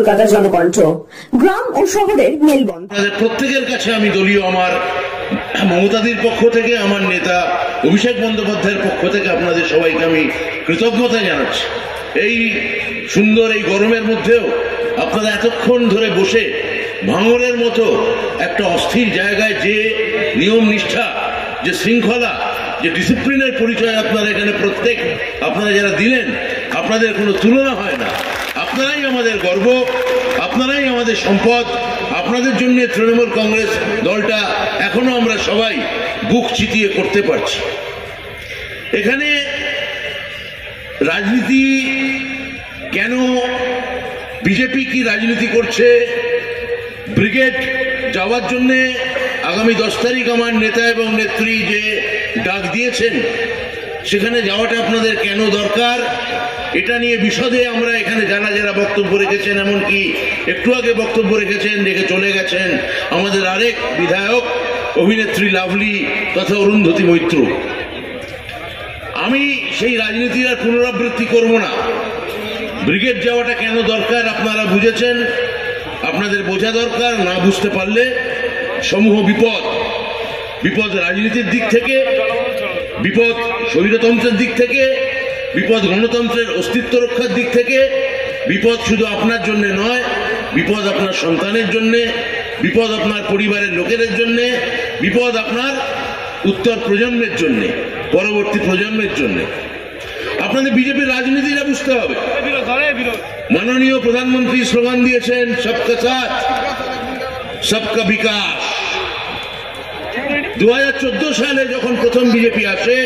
কলকাতা জনকণ্ঠ, গ্রাম ও শহরের মেলবন্ধন। প্রত্যেকের কাছে আমি দলীয় আমার মমতাদির পক্ষ থেকে, আমার নেতা অভিষেক বন্দ্যোপাধ্যায়ের পক্ষ থেকে আপনাদের সবাইকে আমি কৃতজ্ঞতা জানাচ্ছি। এই সুন্দর এই গরমের মধ্যেও আপনারা এতক্ষণ ধরে বসে ভাঙরের মতো একটা অস্থির জায়গায় যে নিয়ম নিষ্ঠা, যে শৃঙ্খলা, যে ডিসিপ্লিনের পরিচয় আপনারা এখানে প্রত্যেক আপনারা যারা দিলেন, আপনাদের কোনো তুলনা হয় না। আপনারাই আমাদের গর্ব, আপনারাই আমাদের সম্পদ। আপনাদের জন্য তৃণমূল কংগ্রেস দলটা এখনো আমরা সবাই বুক চিতিয়ে করতে পারছি। এখানে রাজনীতি কেন, বিজেপি কি রাজনীতি করছে, ব্রিগেড যাওয়ার জন্য আগামী 10 তারিখ আমার নেতা এবং নেত্রী যে ডাক দিয়েছেন, সেখানে যাওয়াটা আপনাদের কেন দরকার, এটা নিয়ে বিশদে আমরা এখানে যারা বক্তব্য রেখেছেন, এমনকি একটু আগে বক্তব্য রেখে চলে গেছেন আমাদের আরেক বিধায়ক অভিনেত্রী লাভলি তথা অরুন্ধতী মৈত্র। আমি সেই রাজনীতির আর পুনরাবৃত্তি করব না। ব্রিগেড যাওয়াটা কেন দরকার আপনারা বুঝেছেন, আপনাদের বোঝা দরকার। না বুঝতে পারলে সমূহ বিপদ রাজনীতির দিক থেকে, বিপদ স্বৈরতন্ত্রের দিক থেকে, বিপদ গণতন্ত্রের অস্তিত্ব রক্ষার দিক থেকে, বিপদ শুধু আপনার জন্য নয়, বিপদ আপনার সন্তানের জন্য, বিপদ আপনার পরিবারের লোকেদের জন্য, বিপদ আপনার উত্তর প্রজন্মের জন্য, পরবর্তী প্রজন্মের জন্য। আপনাদের বিজেপির রাজনীতিটা বুঝতে হবে। মাননীয় প্রধানমন্ত্রী স্লোগান দিয়েছেন সবকা সাথ সবকা বিকাশ। 2014 সালে যখন প্রথম বিজেপি আসে,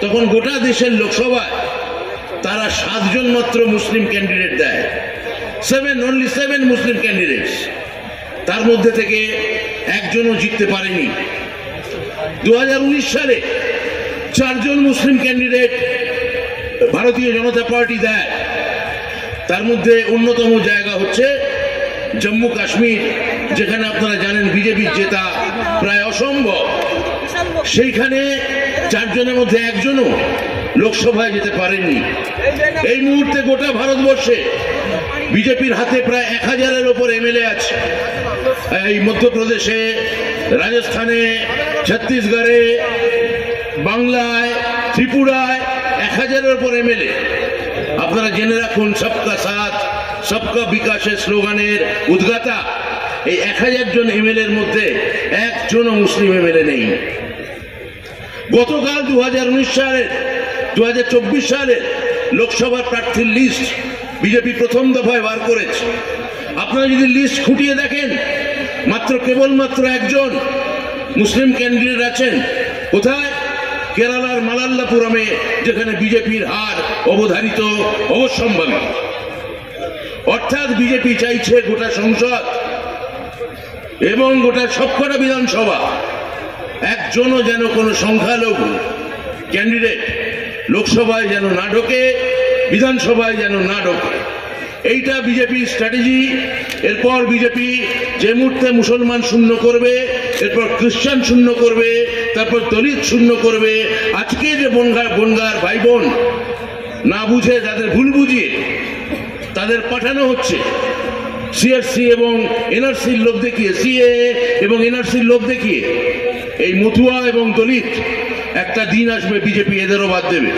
তখন গোটা দেশের লোকসভায় তারা 7 জন মাত্র মুসলিম ক্যান্ডিডেট দেয়। only 7 মুসলিম ক্যান্ডিডেটস। তার মধ্যে থেকে একজনও জিততে পারেনি। 2019 সালে 4 জন মুসলিম ক্যান্ডিডেট ভারতীয় জনতা পার্টি দেয়। তার মধ্যে অন্যতম জায়গা হচ্ছে জম্মু কাশ্মীর, যেখানে আপনারা জানেন বিজেপির জেতা প্রায় অসম্ভব। সেইখানে 4 জনের মধ্যে একজনও লোকসভায় যেতে পারেননি। এই মুহূর্তে গোটা ভারতবর্ষে বিজেপির হাতে প্রায় 1000-এর ওপর এমএলএ আছে। এই মধ্যপ্রদেশে, রাজস্থানে, ছত্তিশগড়ে, বাংলায়, ত্রিপুরায় 1000-এর ওপর এমএলএ। আপনারা জেনে রাখুন, সবকা সাথ সবকা বিকাশের স্লোগানের উদ্গাতা এই 1000 জন এমএলএর মধ্যে একজনও মুসলিম এমএলএ নেই। গতকাল 2024 সালের লোকসভার প্রার্থীর লিস্ট বিজেপি প্রথম দফায় বার করেছে। আপনারা যদি লিস্ট খুঁটিয়ে দেখেন, কেবলমাত্র একজন মুসলিম ক্যান্ডিডেট আছেন। কোথায়? কেরালার মালাল্লাপুরমে, যেখানে বিজেপির হার অবধারিত, অবশ্যম্ভাবী। অর্থাৎ বিজেপি চাইছে গোটা সংসদ এবং গোটা সবকটা বিধানসভা একজনও যেন কোনো সংখ্যালঘু ক্যান্ডিডেট লোকসভায় যেন না ঢোকে, বিধানসভায় যেন না ঢোকে। এইটা বিজেপির স্ট্র্যাটেজি। এরপর বিজেপি যে মুহূর্তে মুসলমান শূন্য করবে, এরপর খ্রিস্টান শূন্য করবে, তারপর দলিত শূন্য করবে। আজকে যে বনগার ভাই বোন না বুঝে, তাদের ভুল বুঝিয়ে তাদের পাঠানো হচ্ছে সিআরসি এবং এনআরসির লোভ দেখিয়ে, সিএ এবং এনআরসির লোভ দেখিয়ে। এই মতুয়া এবং দলিত একটা দিন আসবে, বিজেপি এদেরও বাদ দেবে।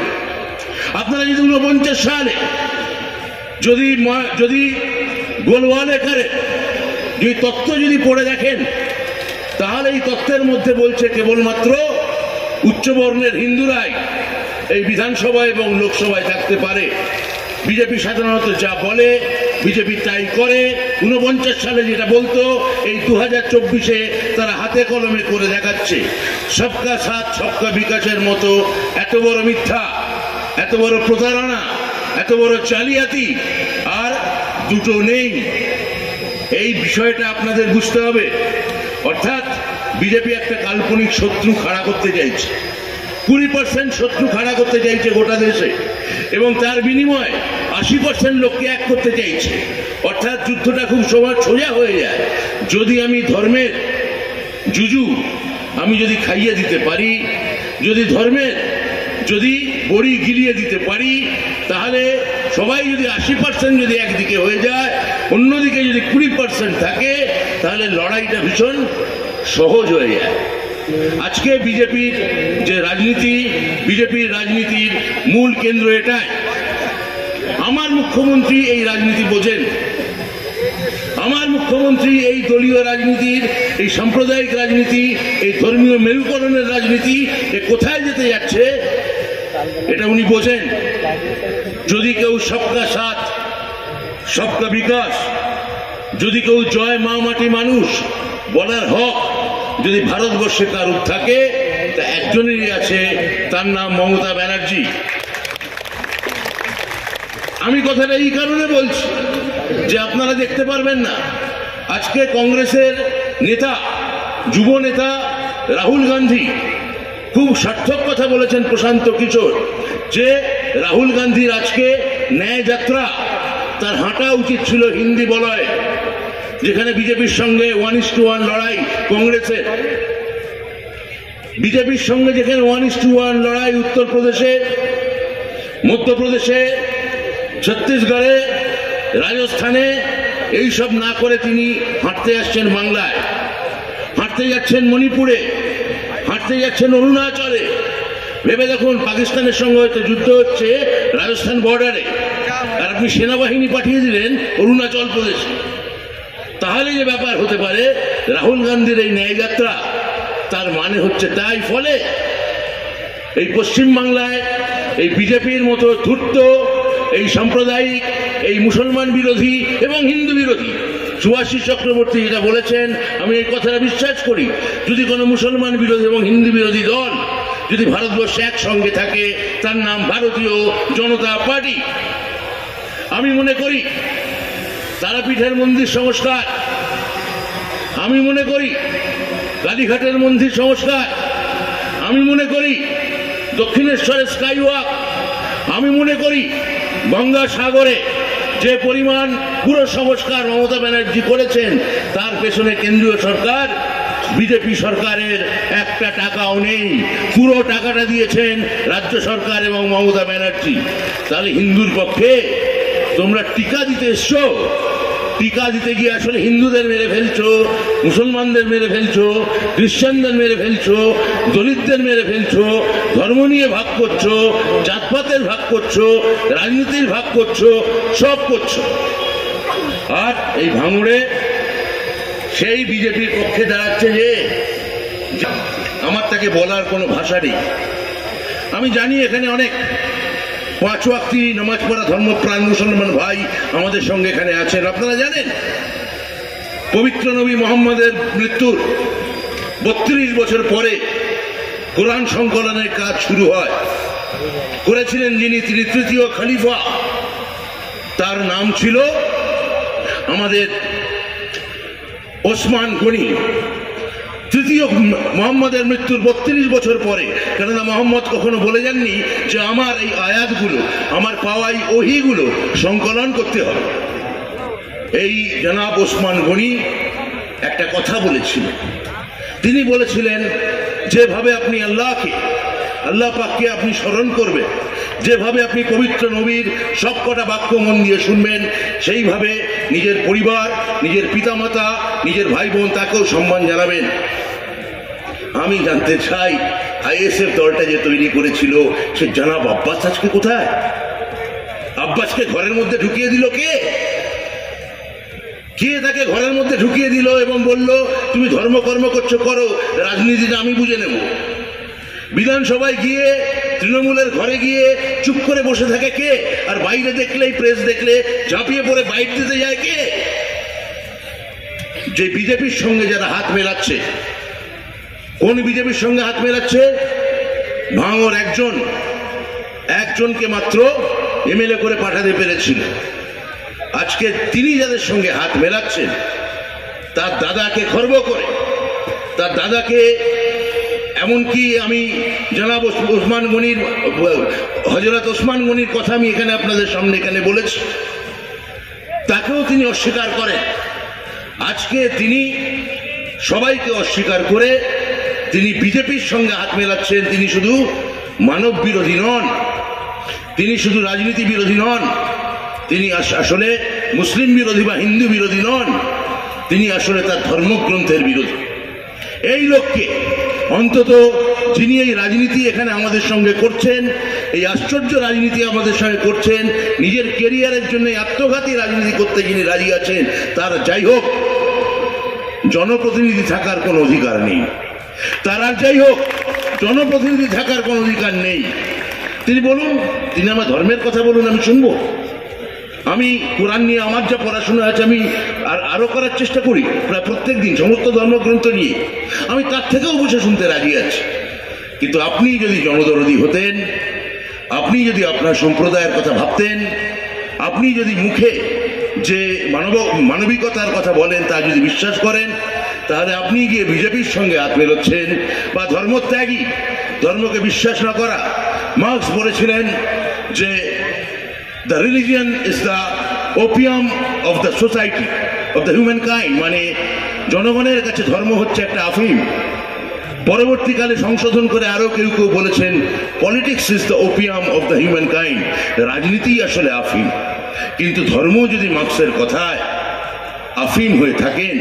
আপনারা যদি 49 সালে যদি গোলওয়ালেকারে যদি তত্ত্ব যদি পড়ে দেখেন, তাহলে এই তত্ত্বের মধ্যে বলছে কেবলমাত্র উচ্চবর্ণের হিন্দুরাই এই বিধানসভা এবং লোকসভায় থাকতে পারে। বিজেপি সাধারণত যা বলে বিজেপি তাই করে। 49 সালে যেটা বলতো, এই 2024-এ তারা হাতে কলমে করে দেখাচ্ছে। সবকা সাথ সবকা বিকাশের মতো এত বড় মিথ্যা, এত বড় প্রতারণা, এত বড় জালিয়াতি আর দুটো নেই। এই বিষয়টা আপনাদের বুঝতে হবে। অর্থাৎ বিজেপি একটা কাল্পনিক শত্রু খাড়া করতে চাইছে, 20% শত্রু খাড়া করতে চাইছে গোটা দেশে, এবং তার বিনিময়ে 80% লোককে এক করতে চাইছে। অর্থাৎ যুদ্ধটা খুব সোজা হয়ে যায়। যদি আমি ধর্মের জুজু আমি যদি খাইয়ে দিতে পারি, যদি ধর্মের যদি বড়ি গিলিয়ে দিতে পারি, তাহলে সবাই যদি 80% যদি একদিকে হয়ে যায়, অন্যদিকে যদি 20% থাকে তাহলে লড়াইটা ভীষণ সহজ হয়ে যায়। আজকে বিজেপির যে রাজনীতি, বিজেপির রাজনীতির মূল কেন্দ্র এটাই। আমার মুখ্যমন্ত্রী এই রাজনীতি বোঝেন, আমার মুখ্যমন্ত্রী এই দলীয় রাজনীতির, এই সাম্প্রদায়িক রাজনীতি, এই ধর্মীয় মেরুকরণের রাজনীতি এ কোথায় যেতে যাচ্ছে এটা উনি বোঝেন। যদি কেউ সবকা সাথ সবকা বিকাশ, যদি কেউ জয় মা মাটি মানুষ বলার হক যদি ভারতবর্ষে কারুর থাকে তা একজনেরই আছে, তার নাম মমতা ব্যানার্জি। আমি কথাটা এই কারণে বলছি যে আপনারা দেখতে পারবেন না আজকে কংগ্রেসের নেতা, যুব নেতা রাহুল গান্ধী খুব সার্থক কথা বলেছেন প্রশান্ত কিশোর, যে রাহুল গান্ধীর আজকে ন্যায় যাত্রা তার হাঁটা উচিত ছিল হিন্দি বলয়, যেখানে বিজেপির সঙ্গে 1:1 লড়াই কংগ্রেসের, বিজেপির সঙ্গে যেখানে 1:1 লড়াই উত্তরপ্রদেশে, মধ্যপ্রদেশে, ছত্তিশগড়ে, রাজস্থানে, এইসব না করে তিনি হাঁটতে আসছেন বাংলায়, হাঁটতে যাচ্ছেন মণিপুরে, হাঁটতে যাচ্ছেন অরুণাচলে। ভেবে দেখুন পাকিস্তানের সঙ্গে হয়তো যুদ্ধ হচ্ছে রাজস্থান বর্ডারে, আর আপনি সেনাবাহিনী পাঠিয়ে দিলেন অরুণাচল প্রদেশে। তাহলে যে ব্যাপার হতে পারে রাহুল গান্ধীর এই ন্যায়যাত্রা, তার মানে হচ্ছে তাই। ফলে এই পশ্চিমবাংলায় এই বিজেপির মতো ধূর্ত, এই সাম্প্রদায়িক, এই মুসলমান বিরোধী এবং হিন্দু বিরোধী, সুভাষিস চক্রবর্তী যেটা বলেছেন আমি এই কথাটা বিশ্বাস করি, যদি কোনো মুসলমান বিরোধী এবং হিন্দু বিরোধী দল যদি ভারতবর্ষে একসঙ্গে থাকে তার নাম ভারতীয় জনতা পার্টি। আমি মনে করি তারাপীঠের মন্দির সংস্কার, আমি মনে করি কালীঘাটের মন্দির সংস্কার, আমি মনে করি দক্ষিণেশ্বরের স্কাইওয়াক, আমি মনে করি গঙ্গাসাগরে যে পরিমাণ পুরো সংস্কার মমতা ব্যানার্জি করেছেন তার পেছনে কেন্দ্রীয় সরকার, বিজেপি সরকারের একটা টাকাও নেই, পুরো টাকাটা দিয়েছেন রাজ্য সরকার এবং মমতা ব্যানার্জি। তাহলে হিন্দুর পক্ষে তোমরা টিকা দিতে এসছো, টিকা দিতে গিয়ে আসলে হিন্দুদের মেরে ফেলছো, মুসলমানদের মেরে ফেলছো, খ্রিস্টানদের মেরে ফেলছো, দলিতদের মেরে ফেলছো, ধর্ম নিয়ে ভাগ করছো, জাতপাতের ভাগ করছো, রাজনীতির ভাগ করছো, সব করছো। আর এই ভাঙড়ে সেই বিজেপির পক্ষে দাঁড়াচ্ছে যে আমার তাকে বলার কোনো ভাষা নেই। আমি জানি এখানে অনেক 5 ওয়াক্তি নামাজ পড়া ধর্মপ্রাণ মুসলমান ভাই আমাদের সঙ্গে এখানে আছেন। আপনারা জানেন পবিত্র নবী মুহাম্মদের মৃত্যুর 32 বছর পরে কোরআন সংকলনের কাজ শুরু হয়। করেছিলেন যিনি, তিনি তৃতীয় খলিফা, তার নাম ছিল আমাদের ওসমান গনি। তৃতীয় মোহাম্মদের মৃত্যুর 32 বছর পরে, কেননা মোহাম্মদ কখনো বলে যাননি যে আমার এই আয়াতগুলো, আমার পাওয়া এই ওহীগুলো সংকলন করতে হবে। এই জনাব ওসমান গনি একটা কথা বলেছিলেন, তিনি বলেছিলেন যেভাবে আপনি আল্লাহ পাককে আপনি স্মরণ করবেন, যেভাবে আপনি পবিত্র নবীর সবকটা বাক্য মন দিয়ে শুনবেন, সেইভাবে নিজের পরিবার, নিজের পিতামাতা, নিজের ভাই বোন তাকেও সম্মান জানাবেন। আমি জানতে চাই আইএসএফ দলটা যে তৈরি করেছিল সে জনাব আব্বাস আজকে কোথায়? আব্বাসকে ঘরের মধ্যে ঢুকিয়ে দিল কে? কে তাকে ঘরের মধ্যে ঢুকিয়ে দিল এবং বলল তুমি ধর্মকর্ম করছো, করো, রাজনীতিটা আমি বুঝে নেব? বিধানসভায় গিয়ে তৃণমূলের ঘরে গিয়ে চুপ করে বসে থাকে কে? আর বাইরে দেখলেই, প্রেস দেখলে ঝাঁপিয়ে পড়ে বাইট দিতে যায় কে? যে বিজেপির সঙ্গে যারা হাত মেলাচ্ছে, কোন বিজেপির সঙ্গে হাত মেলাচ্ছে? ভাঙর একজনকে মাত্র এমএলএ করে পাঠাতে পেরেছিল। আজকে তিনি যাদের সঙ্গে হাত মেলাচ্ছেন তার দাদাকে খর্ব করে, তার দাদাকে, এমনকি আমি জনাব ওসমান গনির, হযরত ওসমান গনির কথা আমি এখানে আপনাদের সামনে এখানে বলেছি, তাকেও তিনি অস্বীকার করেন। আজকে তিনি সবাইকে অস্বীকার করে তিনি বিজেপির সঙ্গে হাত মেলাচ্ছেন। তিনি শুধু মানব বিরোধী নন, তিনি শুধু রাজনীতি বিরোধী নন, তিনি আসলে মুসলিম বিরোধী বা হিন্দু বিরোধী নন, তিনি আসলে তার ধর্মগ্রন্থের বিরোধী। এই লোককে অন্তত যিনি এই রাজনীতি এখানে আমাদের সঙ্গে করছেন, এই আশ্চর্য রাজনীতি আমাদের সঙ্গে করছেন, নিজের কেরিয়ারের জন্য আত্মঘাতী রাজনীতি করতে যিনি রাজি আছেন, তার যাই হোক জনপ্রতিনিধি থাকার কোনো অধিকার নেই। তার আর যাই হোক জনপ্রতিনিধি থাকার কোনো অধিকার নেই। তিনি বলুন, তিনি আমার ধর্মের কথা বলুন, আমি শুনবো। আমি কোরআন নিয়ে আমার যা পড়াশোনা আছে আমি আরো করার চেষ্টা করি প্রায় প্রত্যেক দিন সমস্ত ধর্মগ্রন্থ নিয়ে, আমি তার থেকেও বসে শুনতে রাজি আছি। কিন্তু আপনি যদি জনদরদী হতেন, আপনি যদি আপনার সম্প্রদায়ের কথা ভাবতেন, আপনি যদি মুখে যে মানবিকতার কথা বলেন তা যদি বিশ্বাস করেন, তাহলে আপনি গিয়ে বিজেপির সঙ্গে হাত মেলাচ্ছেন। বা ধর্মত্যাগী, ধর্মকে বিশ্বাস না করা, মার্কস বলেছিলেন যে the religion is the opium of the society of the humankind, মানে জনগণের কাছে ধর্ম হচ্ছে একটা আফিম। পরবর্তীকালে সংশোধন করে আরো কেউ কেউ বলেছেন politics is the opium of the human kind, রাজনীতি আসলে আফিম। কিন্তু ধর্ম যদি মার্কসের কথায় আফিম হয়ে থাকেন,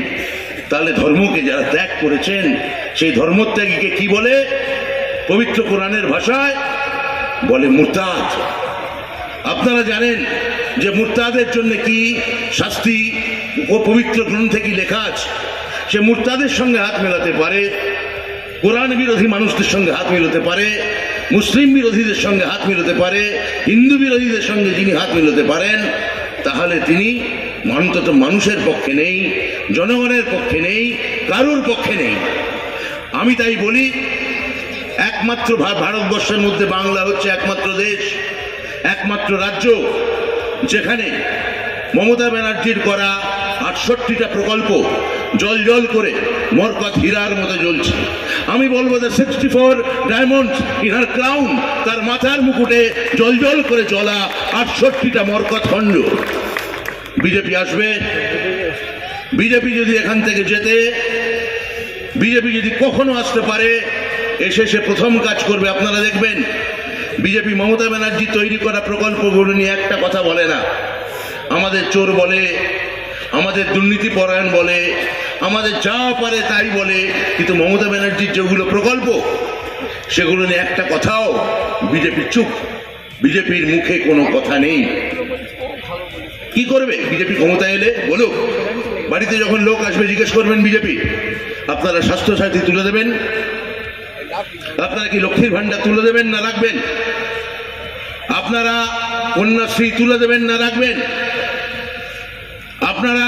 তাহলে ধর্মকে যারা ত্যাগ করেছেন সেই ধর্মত্যাগীকে কি বলে? পবিত্র কোরআনের ভাষায় বলে মুরতাদ। আপনারা জানেন যে মুরতাদের জন্য কি শাস্তি ও পবিত্র গ্রন্থে কি লেখা আছে? সে মুরতাদের সঙ্গে হাত মেলাতে পারে, কোরআন বিরোধী মানুষদের সঙ্গে হাত মিলাতে পারে, মুসলিম বিরোধীদের সঙ্গে হাত মিলাতে পারে, হিন্দু বিরোধীদের সঙ্গে যিনি হাত মিলাতে পারেন, তাহলে তিনি অন্তত মানুষের পক্ষে নেই, জনগণের পক্ষে নেই, কারোর পক্ষে নেই। আমি তাই বলি, একমাত্র ভারতবর্ষের মধ্যে বাংলা হচ্ছে একমাত্র দেশ, একমাত্র রাজ্য যেখানে মমতা ব্যানার্জির করা 68টা প্রকল্প জল জল করে মরকত হীরার মতো জ্বলছে। আমি বলবো যে 64 ডায়মন্ডস ইন হার ক্রাউন, তার মাথার মুকুটে জল জল করে জ্বলা 68টা মরকত খণ্ড। বিজেপি আসবে, বিজেপি যদি এখান থেকে যেতে, বিজেপি যদি কখনো আসতে পারে, এসে সে প্রথম কাজ করবে, আপনারা দেখবেন বিজেপি মমতা ব্যানার্জি তৈরি করা প্রকল্পগুলো নিয়ে একটা কথা বলে না। আমাদের চোর বলে, আমাদের দুর্নীতি পরায়ণ বলে, আমাদের যা পারে তাই বলে, কিন্তু মমতা ব্যানার্জির যেগুলো প্রকল্প সেগুলো নিয়ে একটা কথাও বিজেপি চুপ। বিজেপির মুখে কোনো কথা নেই। কি করবে বিজেপি ক্ষমতা এলে? বলুক। বাড়িতে যখন লোক আসবে জিজ্ঞেস করবেন বিজেপি, আপনারা স্বাস্থ্য সাথী তুলে দেবেন? আপনারা কি লক্ষ্মীর ভান্ডার তুলে দেবেন না রাখবেন? আপনারা কন্যাশ্রী তুলে দেবেন না রাখবেন? আপনারা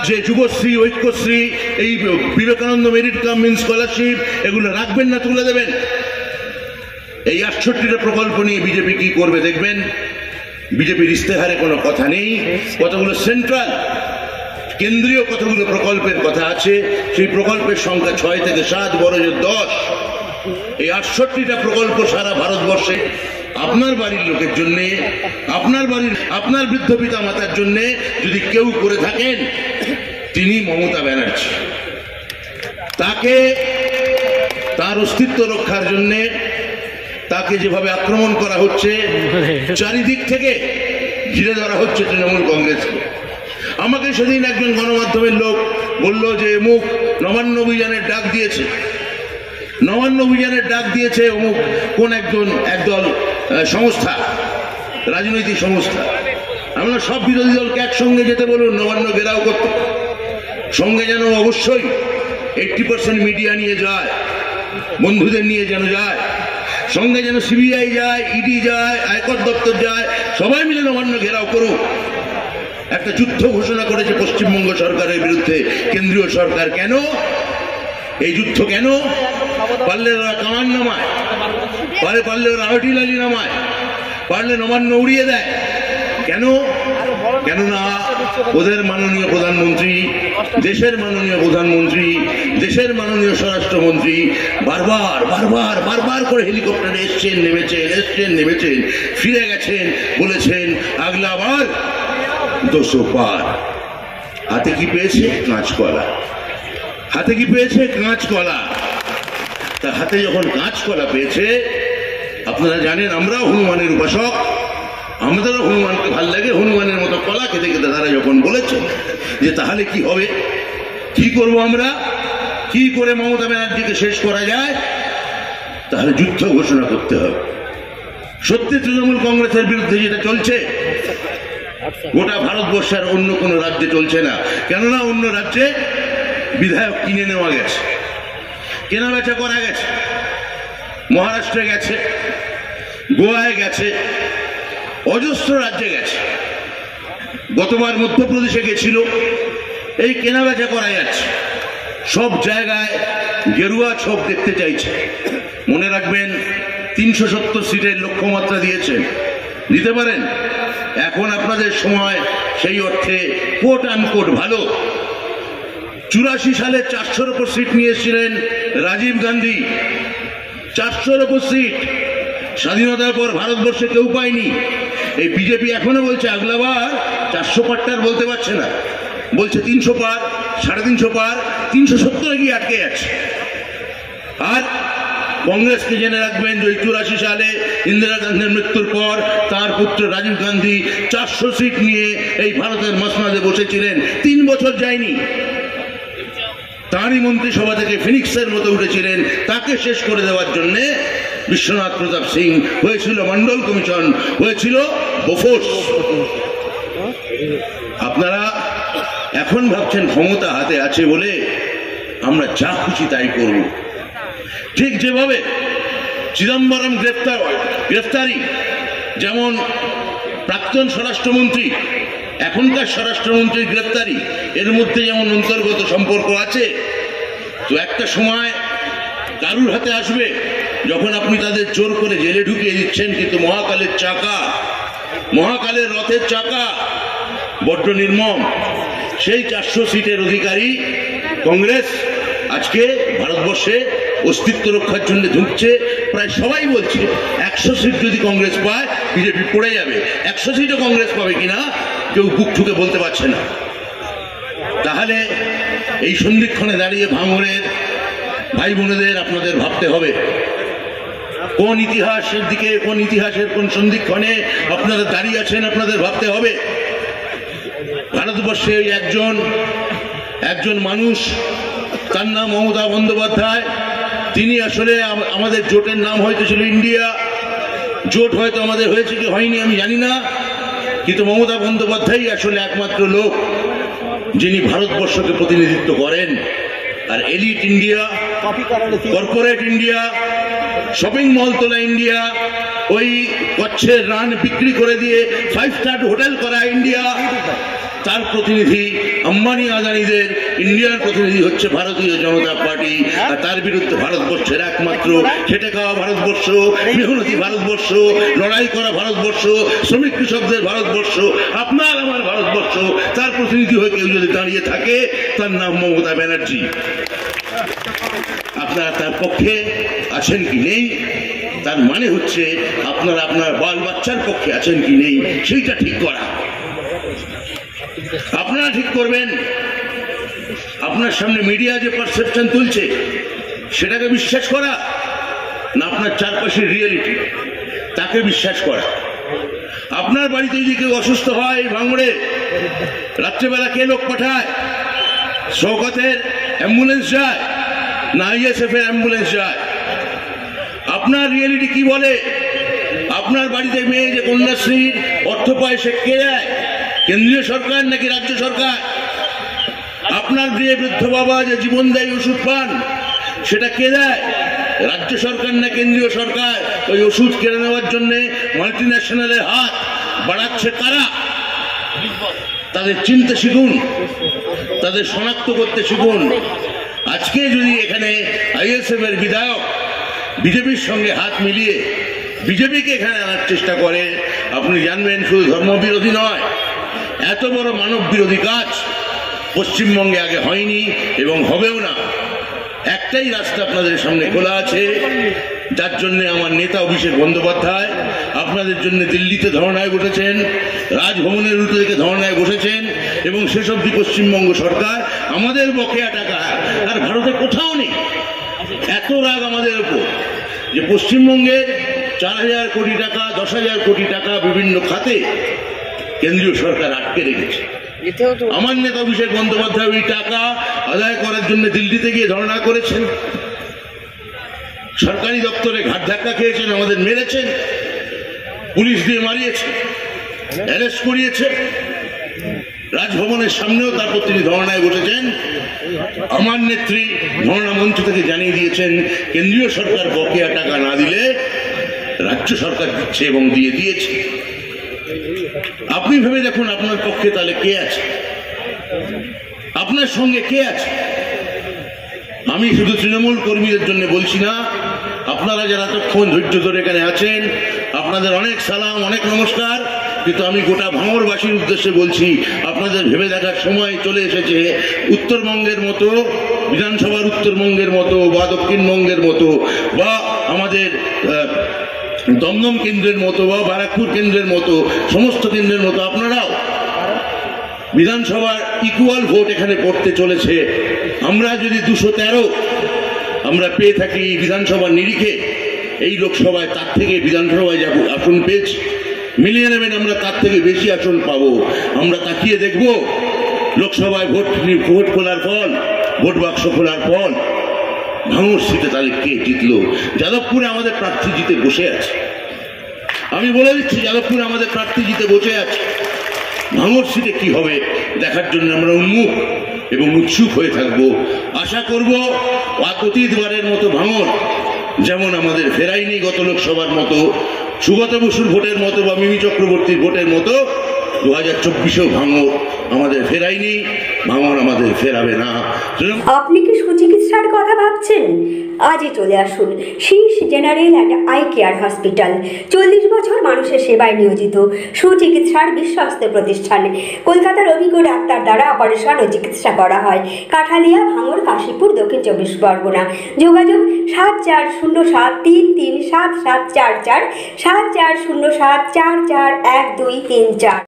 যে যুবশ্রী, ঐক্যশ্রী, এই Vivekananda merit cum means scholarship, এগুলো রাখবেন না তুলে দেবেন? এই 68টা প্রকল্প নিয়ে বিজেপি কি করবে দেখবেন। বিজেপির ইস্তেহারে কোনো কথা নেই। কতগুলো সেন্ট্রাল কেন্দ্রীয় কতগুলো প্রকল্পের কথা আছে, সেই প্রকল্পের সংখ্যা 6 থেকে 7, বড় জোর 10। এই 68টা প্রকল্প সারা ভারতবর্ষে আপনার বাড়ির লোকের জন্য, আপনার বৃদ্ধ পিতা মাতার জন্য যদি কেউ করে থাকেন, তিনি মমতা ব্যানার্জি। তাকে তার অস্তিত্ব রক্ষার জন্য তাকে যেভাবে আক্রমণ করা হচ্ছে, চারিদিক থেকে ঘিরে ধরা হচ্ছে তৃণমূল কংগ্রেসকে। আমাকে সেদিন একজন গণমাধ্যমের লোক বলল যে অমুক নবান্ন অভিযানের ডাক দিয়েছে, নবান্ন অভিযানের ডাক দিয়েছে অমুক কোন একদল সংস্থা, রাজনৈতিক সংস্থা। আমরা সব বিরোধী দলকে একসঙ্গে যেতে বলুন, নবান্ন ঘেরাও করতে। সঙ্গে যেন অবশ্যই 80% মিডিয়া নিয়ে যায়, বন্ধুদের নিয়ে যেন যায়, সঙ্গে যেন সিবিআই যায়, ইডি যায়, আয়কর দপ্তর যায়, সবাই মিলে নবান্ন ঘেরাও করুক। একটা যুদ্ধ ঘোষণা করেছে পশ্চিমবঙ্গ সরকারের বিরুদ্ধে কেন্দ্রীয় সরকার। কেন এই যুদ্ধ? কেন? পারলে ওরা কামান নামায়, পারলে ওরা আর্টিলারি নামায়, পারলে নবান্ন উড়িয়ে দেয়। কেন? কেননা ওদের মাননীয় প্রধানমন্ত্রী, দেশের মাননীয় প্রধানমন্ত্রী, দেশের মাননীয় স্বরাষ্ট্রমন্ত্রী বারবার করে হেলিকপ্টারে এসছেন নেমেছেন, ফিরে গেছেন, বলেছেন আগলা বার 200 পার। হাতে কি পেয়েছে? কাঁচকলা। হাতে কি পেয়েছে? কাঁচকলা। তা হাতে যখন কাঁচকলা পেয়েছে, আপনারা জানেন আমরাও হনুমানের উপাসক, আমাদেরও হনুমানকে ভাল লাগে, হনুমানের মতো কলা খেতে খেতে তারা যখন বলেছে যে তাহলে কি হবে, কি করব আমরা, কি করে মমতা ব্যানার্জিকে শেষ করা যায়, তাহলে যুদ্ধ ঘোষণা করতে হবে। সত্যি তৃণমূল কংগ্রেসের বিরুদ্ধে যেটা চলছে গোটা ভারতবর্ষের অন্য কোনো রাজ্যে চলছে না, কেননা অন্য রাজ্যে বিধায়ক কিনে নেওয়া গেছে, কেনা বেচা করা গেছে, মহারাষ্ট্রে গেছে, গোয়ায় গেছে, অজস্র রাজ্যে গেছে, গতবার মধ্যপ্রদেশে গেছিল, এই কেনা বেচা করা যাচ্ছে। সব জায়গায় গেরুয়া ছক দেখতে চাইছে। মনে রাখবেন 370 সিটের লক্ষ্যমাত্রা দিয়েছেন, দিতে পারেন। এখন আপনাদের সময় সেই অর্থে কোট আনকোট ভালো। 84 সালে 400-র উপর সিট নিয়েছিলেন রাজীব গান্ধী, 400-র উপর সিট স্বাধীনতার পর ভারতবর্ষে কেউ পায়নি। এই বিজেপি এখনো বলছে আগলাবার 400 পারটার বলতে পারছে না, বলছে 300 পার, 350 পার, 370-এ গিয়ে আটকে যাচ্ছে। আর কংগ্রেসকে জেনে রাখবেন যে 84 সালে ইন্দিরা গান্ধীর মৃত্যুর পর তার পুত্র রাজীব গান্ধী 400 সিট নিয়ে এই ভারতের মসনদে বসেছিলেন, 3 বছর যায়নি। তাঁরই মন্ত্রিসভা থেকে ফিনিক্সের মতো উঠেছিলেন। তাকে শেষ করে দেওয়ার জন্য বিশ্বনাথ প্রতাপ সিং, হয়েছিল মন্ডল কমিশন, হয়েছিল বোফোর্স। আপনারা এখন ভাবছেন ক্ষমতা হাতে আছে বলে আমরা যা খুশি তাই করব। ঠিক যেভাবে চিদম্বরম গ্রেফতারি, যেমন প্রাক্তন স্বরাষ্ট্রমন্ত্রী এখনকার স্বরাষ্ট্রমন্ত্রীর গ্রেফতারি, এর মধ্যে যেমন অন্তর্গত সম্পর্ক আছে, তো একটা সময় কারুর হাতে আসবে যখন আপনি তাদের জোর করে জেলে ঢুকিয়ে দিচ্ছেন, কিন্তু মহাকালের চাকা, মহাকালের রথের চাকা বড্ড নির্মম। সেই 400 সিটের অধিকারী কংগ্রেস আজকে ভারতবর্ষে অস্তিত্ব রক্ষার জন্য ঢুকছে। প্রায় সবাই বলছে 100 সিট যদি কংগ্রেস পায় বিজেপি পড়ে যাবে। 100 সিটও কংগ্রেস পাবে কিনা কেউ বুক ঠুকে বলতে পারছে না। তাহলে এই সন্ধিক্ষণে দাঁড়িয়ে ভাঙড়ের ভাই বোনেদের আপনাদের ভাবতে হবে কোন ইতিহাসের দিকে, কোন ইতিহাসের কোন সন্ধিক্ষণে আপনারা দাঁড়িয়ে আছেন, আপনাদের ভাবতে হবে। ভারতবর্ষে একজন মানুষ, তার নাম মমতা বন্দ্যোপাধ্যায়। তিনি আসলে আমাদের জোটের নাম হয়তো ছিল ইন্ডিয়া, জোট হয়তো আমাদের হয়েছে কি হয়নি আমি জানি না, কিন্তু মমতা বন্দ্যোপাধ্যায় আসলে একমাত্র লোক যিনি ভারতবর্ষকে প্রতিনিধিত্ব করেন। আর elite India, corporate India, shopping mall তোলা ইন্ডিয়া, ওই কচ্ছের রান বিক্রি করে দিয়ে 5 স্টার হোটেল করা ইন্ডিয়া, তার প্রতিনিধি আম্বানি আদানিদের ইন্ডিয়ার প্রতিনিধি হচ্ছে ভারতীয় জনতা পার্টি। আর তার বিরুদ্ধে ভারতবর্ষের একমাত্র খেটে খাওয়া ভারতবর্ষ, মেহনতি ভারতবর্ষ, লড়াই করা ভারতবর্ষ, শ্রমিক কৃষকদের ভারতবর্ষ, আপনার আমার ভারতবর্ষ, তার প্রতিনিধি হয়ে কেউ যদি দাঁড়িয়ে থাকে তার নাম মমতা ব্যানার্জি। আপনারা তার পক্ষে আছেন কি নেই, তার মানে হচ্ছে আপনারা আপনার বাল বাচ্চার পক্ষে আছেন কি নেই সেইটা ঠিক করা। আপনারা ঠিক করবেন। আপনার সামনে মিডিয়া যে পারসেপশন তুলছে সেটাকে বিশ্বাস করা, না আপনার চারপাশের রিয়েলিটি তাকে বিশ্বাস করা। আপনার বাড়িতে যদি কেউ অসুস্থ হয় ভাঙড়ে, রাত্রেবেলা কে লোক পাঠায়? শওকতের অ্যাম্বুলেন্স যায় না ISF এর অ্যাম্বুলেন্স যায়? আপনার রিয়েলিটি কি বলে? আপনার বাড়িতে মেয়ে যে কন্যাশ্রীর অর্থ পায় সে কে দেয়? কেন্দ্রীয় সরকার নাকি রাজ্য সরকার? আপনার গৃহে বৃদ্ধ বাবা যে জীবনদায়ী ওষুধ পান সেটা কে দেয়? রাজ্য সরকার না কেন্দ্রীয় সরকার? ওই ওষুধ কেড়ে নেওয়ার জন্য মাল্টিন্যাশনালের হাত বাড়াচ্ছে কারা? তাদের চিনতে শিখুন, তাদের শনাক্ত করতে শিখুন। আজকে যদি এখানে ISF এর বিধায়ক বিজেপির সঙ্গে হাত মিলিয়ে বিজেপিকে এখানে আনার চেষ্টা করে, আপনি জানবেন শুধু ধর্মবিরোধী নয়, এত বড় মানব বিরোধী কাজ পশ্চিমবঙ্গে আগে হয়নি এবং হবেও না। একটাই রাস্তা আপনাদের সামনে খোলা আছে, যার জন্য আমার নেতা অভিষেক বন্দ্যোপাধ্যায় আপনাদের জন্য দিল্লিতে ধর্নায় বসেছেন, রাজভবনের উল্টো দিকে ধর্নায় বসেছেন, এবং শেষ অবধি পশ্চিমবঙ্গ সরকার আমাদের বকেয়া টাকা আর ভারতে কোথাও নেই। এত রাগ আমাদের উপর যে পশ্চিমবঙ্গের 4,000 কোটি টাকা, 10,000 কোটি টাকা বিভিন্ন খাতে কেন্দ্রীয় সরকার আটকে রেখেছে। আমার নেতা অভিষেক বন্দ্যোপাধ্যায় ওই টাকা আদায় করার জন্য দিল্লিতে গিয়ে ধর্ণা করেছেন, সরকারি দপ্তরে ঘাট ধাক্কা খেয়েছেন, আমাদের মেরেছেন, পুলিশ দিয়ে মারিয়েছে, অ্যারেস্ট করিয়েছে। রাজভবনের সামনেও তারপর তিনি ধর্ণায় বসেছেন। আমার নেত্রী ধর্ণা মঞ্চ থেকে জানিয়ে দিয়েছেন কেন্দ্রীয় সরকার বকেয়া টাকা না দিলে রাজ্য সরকার দিচ্ছে এবং দিয়ে দিয়েছে। আপনি ভেবে দেখুন আপনার পক্ষে তাহলে কে আছে, আপনার সঙ্গে কে আছে। আমি শুধু তৃণমূল কর্মীদের জন্য বলছি না, আপনারা যারা এতক্ষণ ধৈর্য ধরে এখানে আছেন আপনাদের অনেক সালাম, অনেক নমস্কার। কিন্তু আমি গোটা ভাঙড়বাসীর উদ্দেশ্যে বলছি, আপনাদের ভেবে দেখার সময় চলে এসেছে। উত্তরবঙ্গের মতো, বিধানসভার উত্তরবঙ্গের মতো বা দক্ষিণবঙ্গের মতো বা আমাদের দমদম কেন্দ্রের মতো বা ব্যারাকপুর কেন্দ্রের মতো সমস্ত কেন্দ্রের মতো আপনারাও বিধানসভার ইকুয়াল ভোট এখানে পড়তে চলেছে। আমরা যদি 213 আমরা পেয়ে থাকি বিধানসভার নিরিখে, এই লোকসভায় তার থেকে বিধানসভায় যা আসন পেয়েছি মিলিয়ে নেবেন, আমরা তার থেকে বেশি আসন পাবো। আমরা তাকিয়ে দেখব লোকসভায় ভোট খোলার ফল, ভোট বাক্স খোলার ফল, ভাঙড় সিটে তাহলে কে জিতলো। যাদবপুরে আমাদের প্রার্থী জিতে বসে আছে, আমি বলে দিচ্ছি যাদবপুরে আমাদের প্রার্থী জিতে বসে আছে। ভাঙড় সিটে কি হবে দেখার জন্য আমরা উন্মুখ এবং উৎসুক হয়ে থাকবো। আশা করব অতীতবারের মতো ভাঙড় যেমন আমাদের ফেরায়নি গত লোকসভার মতো, সুগত বসুর ভোটের মতো বা মিমি চক্রবর্তীর ভোটের মতো 2024-এও ভাঙড় আমাদের ফেরায়নি, ভাঙড় আমাদের ফেরাবে না। আপনি কি সুচিকিৎসার কথা ভাবছেন? আজই চলে আসুন শীষ general and eye care hospital. 40 বছর মানুষের সেবায় নিয়োজিত সুচিকিৎসার বিশ্বস্ত প্রতিষ্ঠান। কলকাতার অভিজ্ঞ ডাক্তার দ্বারা অপারেশন ও চিকিৎসা করা হয়। কাঠালিয়া, ভাঙড়, কাশীপুর, দক্ষিণ 24 পরগনা। যোগাযোগ 7407337744, 7407441234।